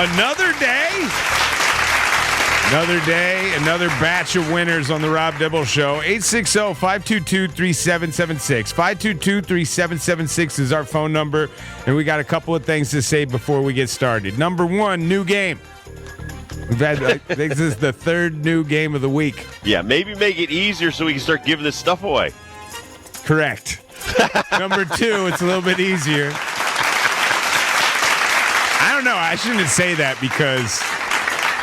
Another day. Another day, another batch of winners on the Rob Dibble Show. 860-522-3776. 522-3776 is our phone number, and we got a couple of things to say before we get started. Number one, new game. We've had, I think this is the third new game of the week. Yeah, maybe make it easier so we can start giving this stuff away. Correct. Number two, it's a little bit easier. I don't know. I shouldn't say that because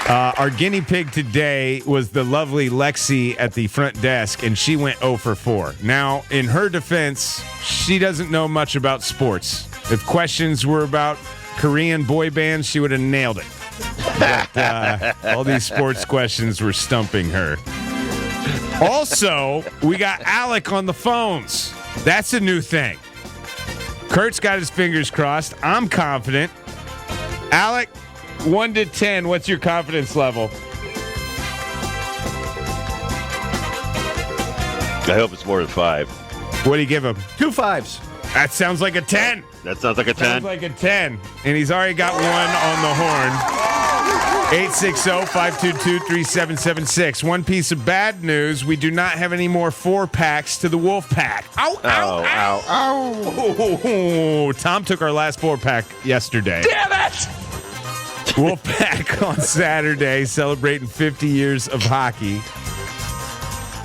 our guinea pig today was the lovely Lexi at the front desk, and she went 0 for 4. Now, in her defense, she doesn't know much about sports. If questions were about Korean boy bands, she would have nailed it. But all these sports questions were stumping her. Also, we got Alec on the phones. That's a new thing. Kurt's got his fingers crossed. I'm confident. Alec, 1 to 10, what's your confidence level? I hope it's more than 5. What do you give him? 2 5s. That sounds like a 10. That sounds like a 10. Sounds like a 10. And he's already got one on the horn. 860-522-3776. One piece of bad news. We do not have any more 4-packs to the Wolf Pack. Ow, ow, ow, ow. Oh, Tom took our last 4-pack yesterday. Damn it! Wolf Pack on Saturday, celebrating 50 years of hockey.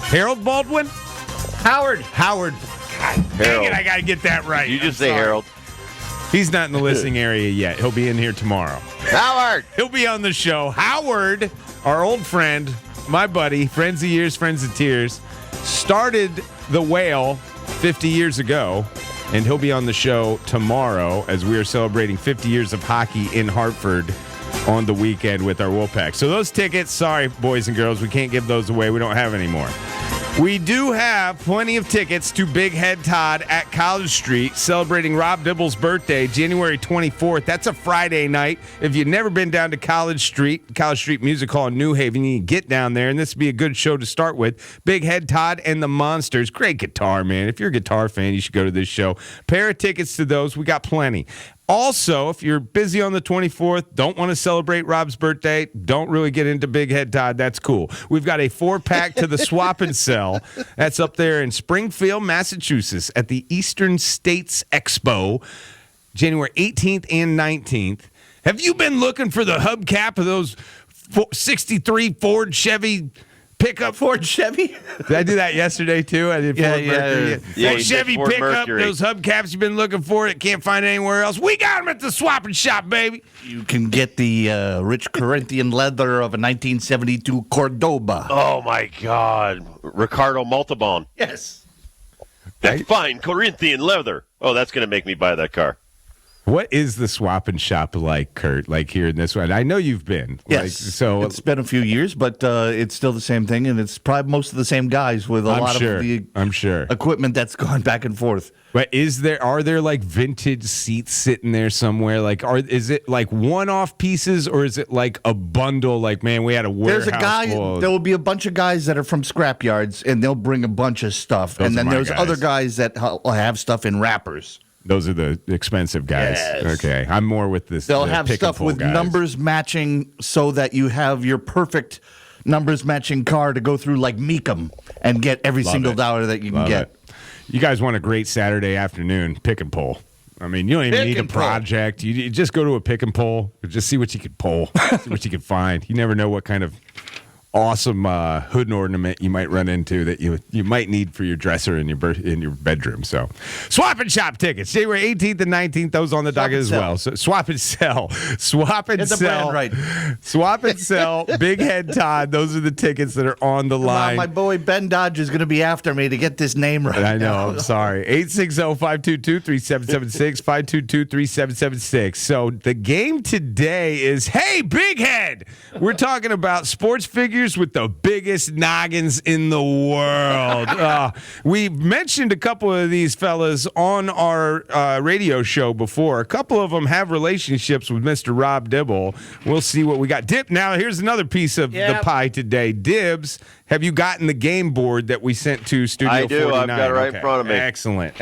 Harold Baldwin? Howard. God, dang it, I got to get that right. You just say Harold. He's not in the listening area yet. He'll be in here tomorrow. Howard! He'll be on the show. Howard, our old friend, my buddy, friends of years, friends of tears, started the Whale 50 years ago, and he'll be on the show tomorrow as we are celebrating 50 years of hockey in Hartford on the weekend with our Wolfpack. So those tickets, sorry, boys and girls, we can't give those away. We don't have any more. We do have plenty of tickets to Big Head Todd at College Street, celebrating Rob Dibble's birthday, January 24th. That's a Friday night. If you've never been down to College Street Music Hall in New Haven, you can get down there, and this would be a good show to start with. Big Head Todd and the Monsters. Great guitar, man. If you're a guitar fan, you should go to this show. Pair of tickets to those. We got plenty. Also, if you're busy on the 24th, don't want to celebrate Rob's birthday, don't really get into Big Head Todd, that's cool. We've got a 4-pack to the Swap and Sell. That's up there in Springfield, Massachusetts at the Eastern States Expo, January 18th and 19th. Have you been looking for the hubcap of those 63 Ford Chevy pickup? Ford Chevy? Did I do that yesterday, too? I did Ford Mercury. Yeah, Ford Chevy Ford pickup, Mercury. those hubcaps you've been looking for that can't find anywhere else. We got them at the Swap and Shop, baby. You can get the rich Corinthian leather of a 1972 Cordoba. Oh, my God. Ricardo Montalban. Yes. That fine Corinthian leather. Oh, that's going to make me buy that car. What is the Swap and Shop like, Kurt, like here in this one? I know you've been. Yes. So it's been a few years, but it's still the same thing, and it's probably most of the same guys with a lot of the equipment that's gone back and forth. But are there like vintage seats sitting there somewhere? Like, is it like one-off pieces, or is it like a bundle? Like, man, we had a warehouse. There's a guy. full of- There will be a bunch of guys that are from scrapyards, and they'll bring a bunch of stuff. Those and are then my there's guys. other guys that have stuff in wrappers. Those are the expensive guys. Yes. Okay, I'm more with this. They'll the have pick and stuff pull with guys. numbers matching so that you have your perfect numbers matching car to go through like Meekum and get every single it. dollar that you can Love get. it. You guys want a great Saturday afternoon pick and pull. I mean, you don't even Pick need a and pull. project. You just go to a pick and pull. Just see what you can pull. See what you can find. You never know what kind of awesome hood ornament you might run into that you might need for your dresser in your bedroom. So, Swap and Shop tickets, January 18th and 19th. Those on the docket as well. So, Swap and Sell, Swap and Get the Sell, brand right. Swap and Sell. Big Head Todd. Those are the tickets that are on the line. My boy Ben Dodge is going to be after me to get this name right. I know. now. I'm sorry. 860-522-3776, 522-3776. So the game today is, hey, Big Head. We're talking about sports figures with the biggest noggins in the world. We've mentioned a couple of these fellas on our radio show before. A couple of them have relationships with Mr. Rob Dibble. We'll see what we got. Now, here's another piece of the pie today. Dibs, have you gotten the game board that we sent to Studio 49? I do. I've got it right in front of me. Excellent.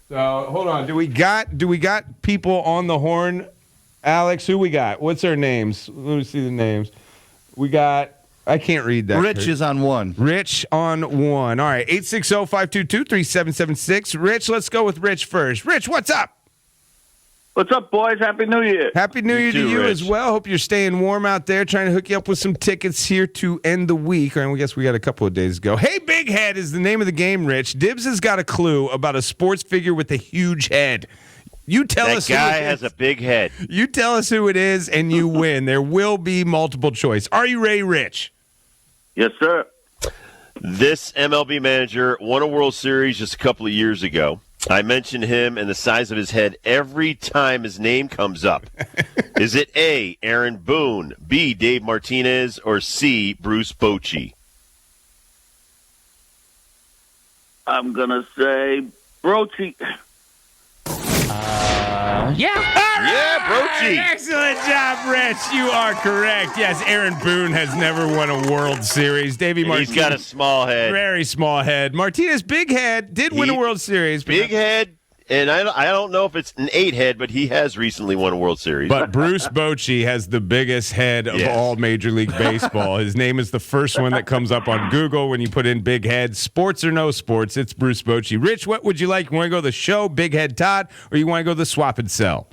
So, hold on. Do we got people on the horn Alex, who we got? What's our names? Let me see the names. We got, I can't read that. Rich is on 1. Rich on 1. All right, 860-522-3776. Rich, let's go with Rich first. Rich, what's up? What's up, boys? Happy New Year. Happy New Year to you as well. Hope you're staying warm out there. Trying to hook you up with some tickets here to end the week. I guess we got a couple of days to go. Hey, Big Head is the name of the game, Rich. Dibs has got a clue about a sports figure with a huge head. You tell us who guy has a big head. You tell us who it is, and you win. There will be multiple choice. Are you ready, Rich? Yes, sir. This MLB manager won a World Series just a couple of years ago. I mention him and the size of his head every time his name comes up. Is it A, Aaron Boone, B, Dave Martinez, or C, Bruce Bochy? I'm going to say Bochy. Yeah, Brochy. Excellent job, Rich. You are correct. Yes, Aaron Boone has never won a World Series. Davey Martinez. He's got a small head. Very small head. Martinez, big head, did win a World Series. Big head. And I don't know if it's an 8 head, but he has recently won a World Series. But Bruce Bochy has the biggest head of all Major League Baseball. His name is the first one that comes up on Google when you put in big head. Sports or no sports, it's Bruce Bochy. Rich, what would you like? You want to go the show, Big Head Todd, or you want to go the swap and sell?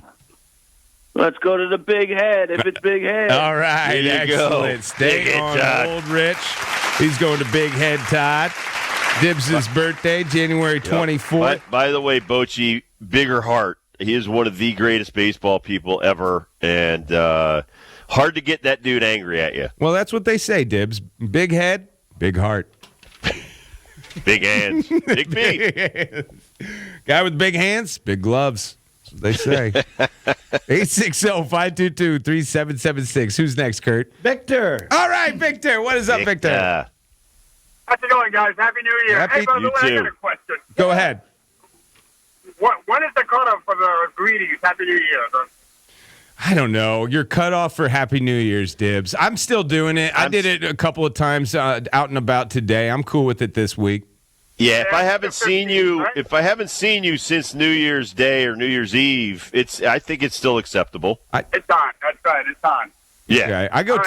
Let's go to the big head if it's big head. All right, excellent. Stay on hold, Rich. He's going to Big Head Todd. Dibs' birthday, January 24th. By the way, Bochy, bigger heart. He is one of the greatest baseball people ever, and hard to get that dude angry at you. Well, that's what they say, Dibs. Big head, big heart. Big hands, big feet. Guy with big hands, big gloves. That's what they say. 860-522-3776. Who's next, Kurt? Victor. All right, Victor. What is up, Victor? How's it going, guys? Happy New Year. Happy hey, by the way, I got a question. Go ahead. When is the cutoff for the greedies? Happy New Year. I don't know. You're cut off for Happy New Year's, Dibs. I'm still doing it. I did it a couple of times out and about today. I'm cool with it this week. Yeah, if I haven't seen you since New Year's Day or New Year's Eve, I think it's still acceptable. It's on. That's right. It's on. Yeah. Okay. I go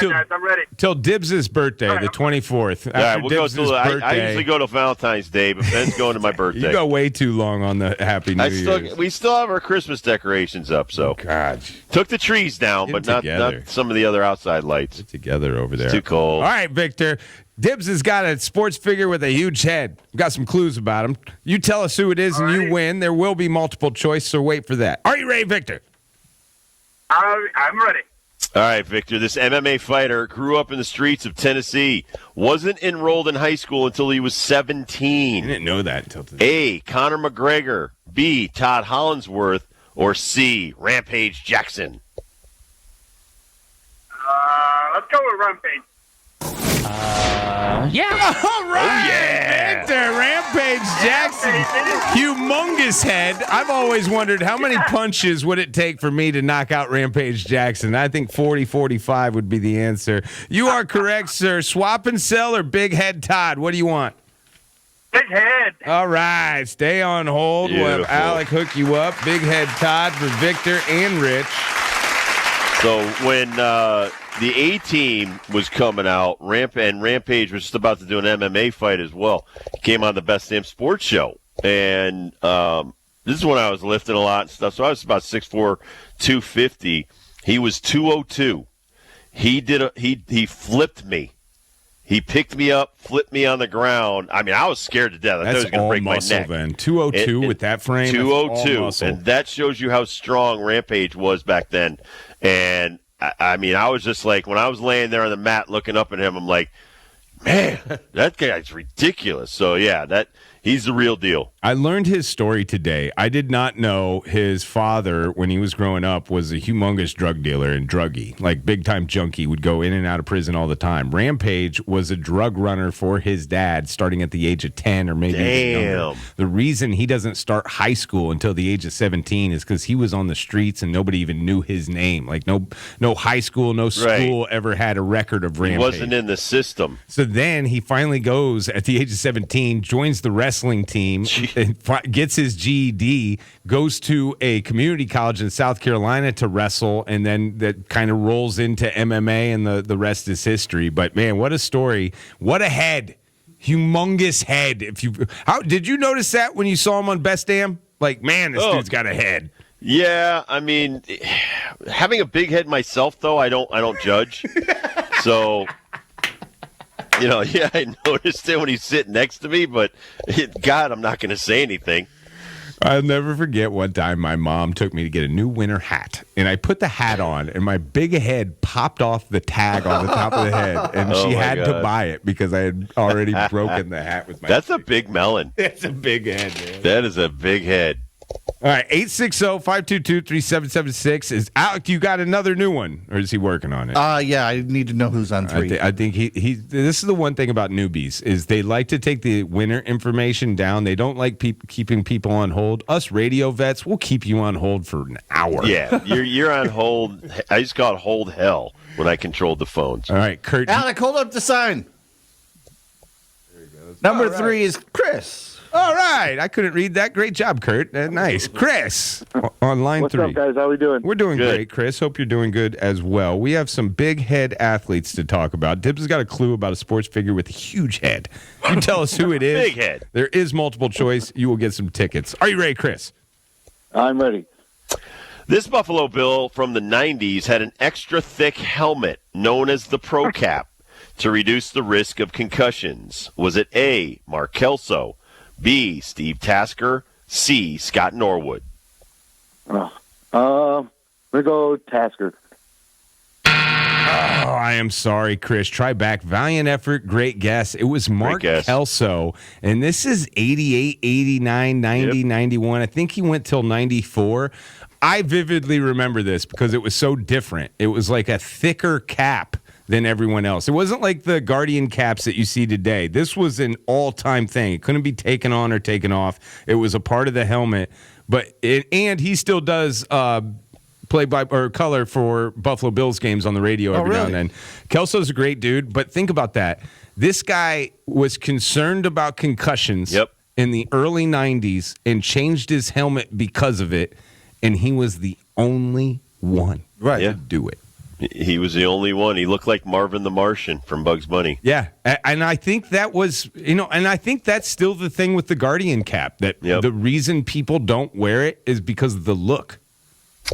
till Dibs' birthday, the 24th. All right, we'll go till I usually go to Valentine's Day, but Ben's going to my birthday. You go way too long on the Happy New Year. We still have our Christmas decorations up, so God. Took the trees down, but not some of the other outside lights. Get together over there. It's too cold. All right, Victor. Dibs has got a sports figure with a huge head. We've got some clues about him. You tell us who it is, and you win. There will be multiple choice, so wait for that. Are you ready, Victor? I'm ready. All right, Victor. This MMA fighter grew up in the streets of Tennessee. Wasn't enrolled in high school until he was 17. I didn't know that until today. A, Conor McGregor. B, Todd Hollinsworth. Or C, Rampage Jackson. Let's go with Rampage. Yeah. All right. Oh, yeah. Victor, Rampage Jackson. Humongous head. I've always wondered how many punches would it take for me to knock out Rampage Jackson. I think 40, 45 would be the answer. You are correct, sir. Swap and sell or Big Head Todd? What do you want? Big head. All right. Stay on hold. We'll have Alec hook you up. Big Head Todd for Victor and Rich. So when the A-Team was coming out, Rampage was just about to do an MMA fight as well. He came on the Best Damn Sports Show. And this is when I was lifting a lot and stuff. So I was about 6'4", 250. He was 202. He flipped me. He picked me up, flipped me on the ground. I mean, I was scared to death. I thought he was going to break my neck. Then 202 with that frame. 202, and that shows you how strong Rampage was back then. And I mean, I was just like, when I was laying there on the mat looking up at him, I'm like, man, that guy's ridiculous. So yeah, he's the real deal. I learned his story today. I did not know his father, when he was growing up, was a humongous drug dealer and druggie, like big-time junkie, would go in and out of prison all the time. Rampage was a drug runner for his dad starting at the age of 10 or maybe even younger. The reason he doesn't start high school until the age of 17 is because he was on the streets and nobody even knew his name. Like no high school, no school ever had a record of Rampage. He wasn't in the system. So then he finally goes at the age of 17, joins the wrestling team, and gets his GED, goes to a community college in South Carolina to wrestle, and then that kind of rolls into MMA, and the rest is history. But man, what a story! What a head! Humongous head. How did you notice that when you saw him on Best Damn? Like, man, this dude's got a head. Yeah, I mean, having a big head myself, though, I don't judge. So, I noticed it when he's sitting next to me, but God, I'm not going to say anything. I'll never forget one time my mom took me to get a new winter hat, and I put the hat on, and my big head popped off the tag on the top of the head, and she had to buy it because I had already broken the hat with my That's a big melon. That's a big head, man. That is a big head. All right, 860-522-3776 is Alec. You got another new one, or is he working on it? Yeah, I need to know who's on 3. I think he. This is the one thing about newbies is they like to take the winner information down. They don't like keeping people on hold. Us radio vets, we'll keep you on hold for an hour. Yeah, you're on hold. I just got hold hell when I controlled the phones. All right, Kurt. Alec, hold up the sign. There you go. Number 3 is Chris. All right. I couldn't read that. Great job, Kurt. Nice. Chris, on line 3. What's up, guys? How we doing? We're doing good. Great, Chris. Hope you're doing good as well. We have some big head athletes to talk about. Dibs has got a clue about a sports figure with a huge head. You tell us who it is. Big head. There is multiple choice. You will get some tickets. Are you ready, Chris? I'm ready. This Buffalo Bill from the 90s had an extra thick helmet known as the Pro Cap to reduce the risk of concussions. Was it A, Mark Kelso, B, Steve Tasker, C, Scott Norwood? I'm going to go Tasker. Oh, I am sorry, Chris. Try back. Valiant effort. Great guess. It was Mark Kelso. And this is 88, 89, 90, 91. I think he went till 94. I vividly remember this because it was so different. It was like a thicker cap than everyone else. It wasn't like the Guardian caps that you see today. This was an all-time thing. It couldn't be taken on or taken off. It was a part of the helmet. And he still does play by or color for Buffalo Bills games on the radio every now and then. Kelso's a great dude, but think about that. This guy was concerned about concussions in the early 90s and changed his helmet because of it, and he was the only one to do it. He was the only one. He looked like Marvin the Martian from Bugs Bunny. Yeah, and I think that was, and I think that's still the thing with the Guardian cap, that the reason people don't wear it is because of the look.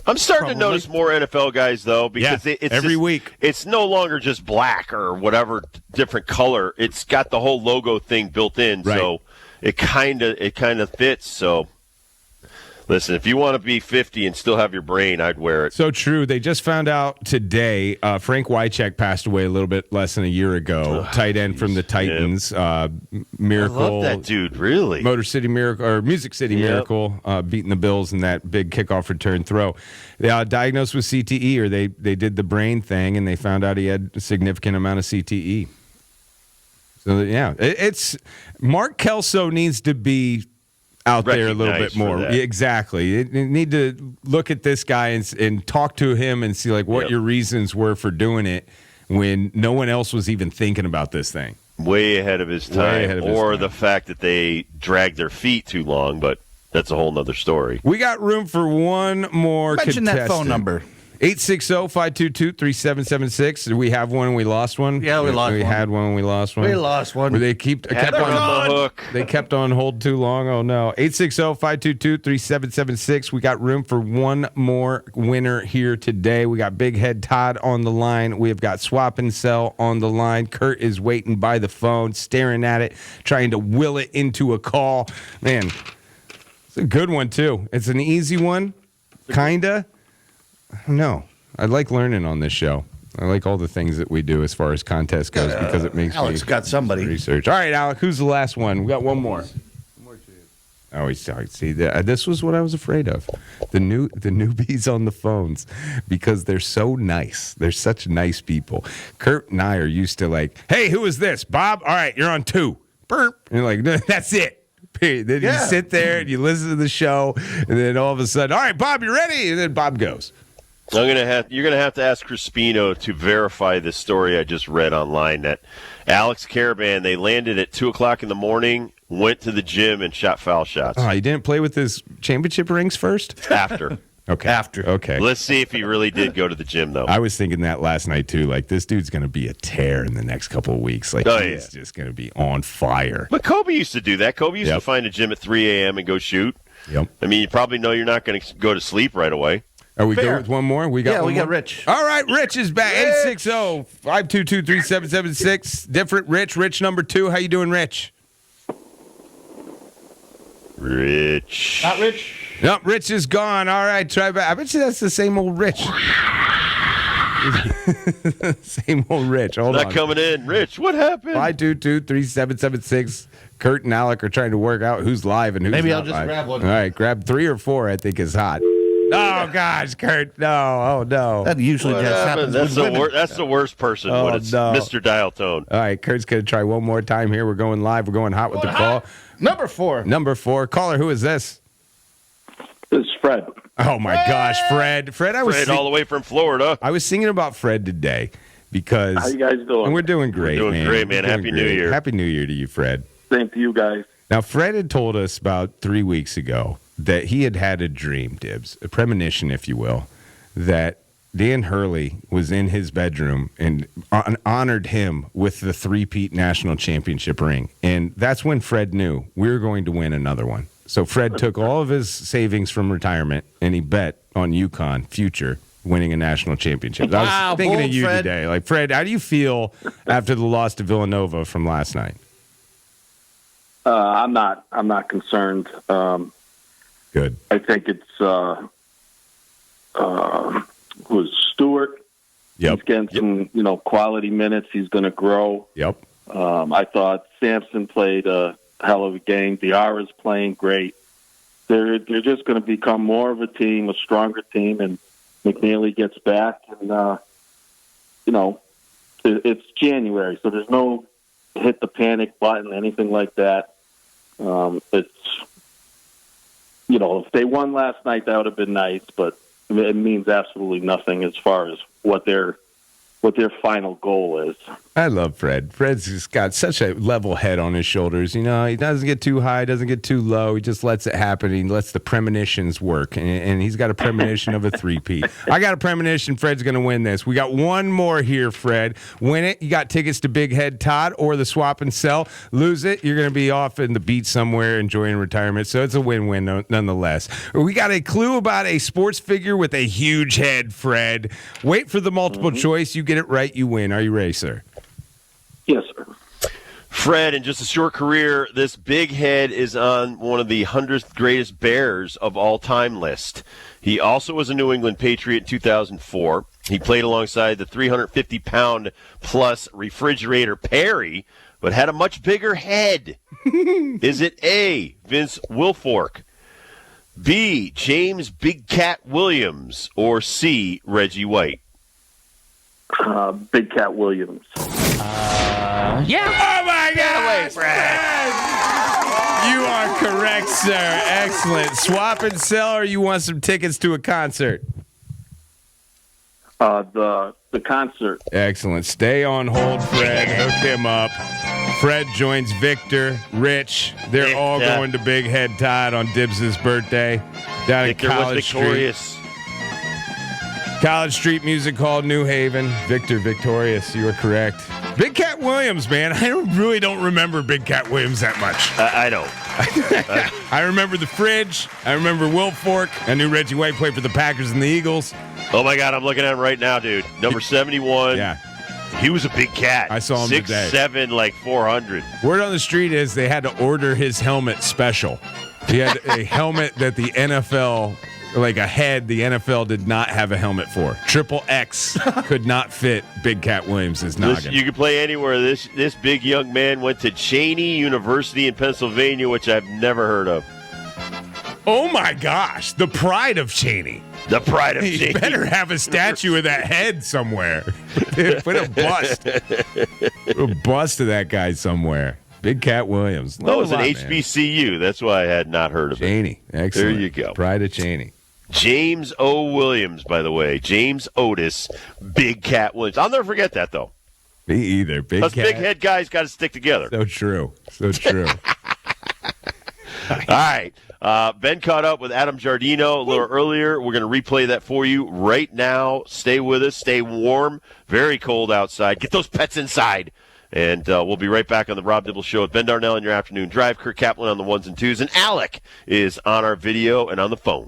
I'm starting to notice more NFL guys, though, because it's every week. It's no longer just black or whatever different color. It's got the whole logo thing built in, so it kind of fits, so... Listen, if you want to be 50 and still have your brain, I'd wear it. So true. They just found out today Frank Wycheck passed away a little bit less than a year ago. Tight end from the Titans. Miracle. I love that dude, really. Motor City Miracle, or Music City Miracle, beating the Bills in that big kickoff return throw. They diagnosed with CTE, or they did the brain thing, and they found out he had a significant amount of CTE. So, it's Mark Kelso needs to be out there a little bit more. Exactly. You need to look at this guy and talk to him and see like what your reasons were for doing it when no one else was even thinking about this thing. Way ahead of his time. Or the fact that they dragged their feet too long, but that's a whole nother story. We got room for one more Mention contestant. that phone number. 860-522-3776. Did we have one and we lost one? Yeah, we lost one. We had one and we lost one. We lost one. Where they kept on the hook. They kept on hold too long. Oh, no. 860-522-3776. We got room for one more winner here today. We got Big Head Todd on the line. We have got Swap and Sell on the line. Kurt is waiting by the phone, staring at it, trying to will it into a call. Man, it's a good one, too. It's an easy one, kind of. No, I like learning on this show. I like all the things that we do as far as contest goes because it makes Alex got somebody research. All right, Alec, who's the last one? We got one more. Oh, see, this was what I was afraid of. The newbies on the phones because they're so nice. They're such nice people. Kurt and I are used to like, hey, who is this? Bob? All right, you're on 2. Burp. And you're like, that's it. Then you sit there and you listen to the show, and then all of a sudden, all right, Bob, you ready? And then Bob goes. You're gonna have to ask Crispino to verify this story I just read online that Alex Caravan, they landed at 2:00 in the morning, went to the gym and shot foul shots. Oh, he didn't play with his championship rings first? After. Okay. After. Okay. Let's see if he really did go to the gym, though. I was thinking that last night, too. Like, this dude's going to be a tear in the next couple of weeks. Like, he's just going to be on fire. But Kobe used to do that. Kobe used to find a gym at 3 a.m. and go shoot. Yep. I mean, you probably know you're not going to go to sleep right away. Are we good with one more? We got Rich. All right, Rich is back. 860-522-3776. Different Rich. Rich number 2. How you doing, Rich? Rich. Not Rich. Nope, Rich is gone. All right, try back. I bet you that's the same old Rich. Same old Rich. Hold on. Not coming in. Rich, what happened? 522-3776. Kurt and Alec are trying to work out who's live and who's Maybe not I'll just live. grab one. All right, grab 3 or 4, I think is hot. Oh, gosh, Kurt. No. Oh, no. That usually What just happened? happens with women. That's the worst person Oh, when it's no. Mr. Dial Tone. All right, Kurt's going to try one more time here. We're going live. We're going hot with the call. Number 4. Number 4. Caller, who is this? This is Fred. Oh, my gosh, Fred. Fred, Fred all the way from Florida. I was singing about Fred today because... How you guys doing? And we're doing great, We're doing great, man. We're doing Happy New Year. Happy New Year to you, Fred. Same to you guys. Now, Fred had told us about 3 weeks ago that he had a dream, Dibs, a premonition, if you will, that Dan Hurley was in his bedroom and honored him with the three-peat national championship ring. And that's when Fred knew we were going to win another one. So Fred took all of his savings from retirement and he bet on UConn future winning a national championship. I was thinking of you Fred. today. Like, Fred, how do you feel after the loss to Villanova from last night? I'm not concerned. Good. I think it's who's Stewart. Yep. He's getting some, quality minutes. He's going to grow. Yep. I thought Sampson played a hell of a game. Diarra's playing great. They're just going to become more of a team, a stronger team, and McNeely gets back. And, it's January, so there's no hit the panic button, anything like that. It's, if they won last night, that would have been nice, but it means absolutely nothing as far as what their final goal is. I love Fred. Fred's just got such a level head on his shoulders. He doesn't get too high, doesn't get too low. He just lets it happen. He lets the premonitions work, and he's got a premonition of a three-peat. I got a premonition Fred's going to win this. We got one more here, Fred. Win it, you got tickets to Big Head Todd or the Swap and Sell. Lose it, you're going to be off in the beach somewhere enjoying retirement, so it's a win-win nonetheless. We got a clue about a sports figure with a huge head, Fred. Wait for the multiple choice. You get it right, you win. Are you ready, sir? Yes, sir. Fred, in just a short career, this big head is on one of the 100th greatest Bears of all time list. He also was a New England Patriot in 2004. He played alongside the 350-pound plus refrigerator Perry, but had a much bigger head. Is it A, Vince Wilfork, B, James Big Cat Williams, or C, Reggie White? Big Cat Williams. Yeah. Oh, my God. Fred. You are correct, sir. Excellent. Swap and sell, or you want some tickets to a concert? The concert. Excellent. Stay on hold, Fred. Hook him up. Fred joins Victor, Rich. They're all going to Big Head Todd on Dibs' birthday down at College Street. College Street Music Hall, New Haven. Victor Victorious, you are correct. Big Cat Williams, man. I really don't remember Big Cat Williams that much. I don't. I remember the fridge. I remember Wilfork. I knew Reggie White played for the Packers and the Eagles. Oh, my God. I'm looking at him right now, dude. Number 71. Yeah. He was a big cat. I saw him today. 6'7", like 400. Word on the street is they had to order his helmet special. He had a helmet that the NFL, like a head, the NFL did not have a helmet for. Triple X could not fit Big Cat Williams' noggin. You could play anywhere. This big young man went to Cheney University in Pennsylvania, which I've never heard of. Oh, my gosh. The pride of Cheney. The pride of He Cheney. better have a statue of that head somewhere. Put a bust. Put a bust of that guy somewhere. Big Cat Williams. That was an HBCU. That's why I had not heard of it. Cheney. Excellent. There you go. Pride of Cheney. James O. Williams, by the way. James Otis, Big Cat Williams. I'll never forget that, though. Me either. Us big head guys got to stick together. So true. So true. All right. Ben caught up with Adam Giardino a little earlier. We're going to replay that for you right now. Stay with us. Stay warm. Very cold outside. Get those pets inside. And we'll be right back on the Rob Dibble Show with Ben Darnell in your afternoon drive. Kirk Kaplan on the ones and twos. And Alec is on our video and on the phone.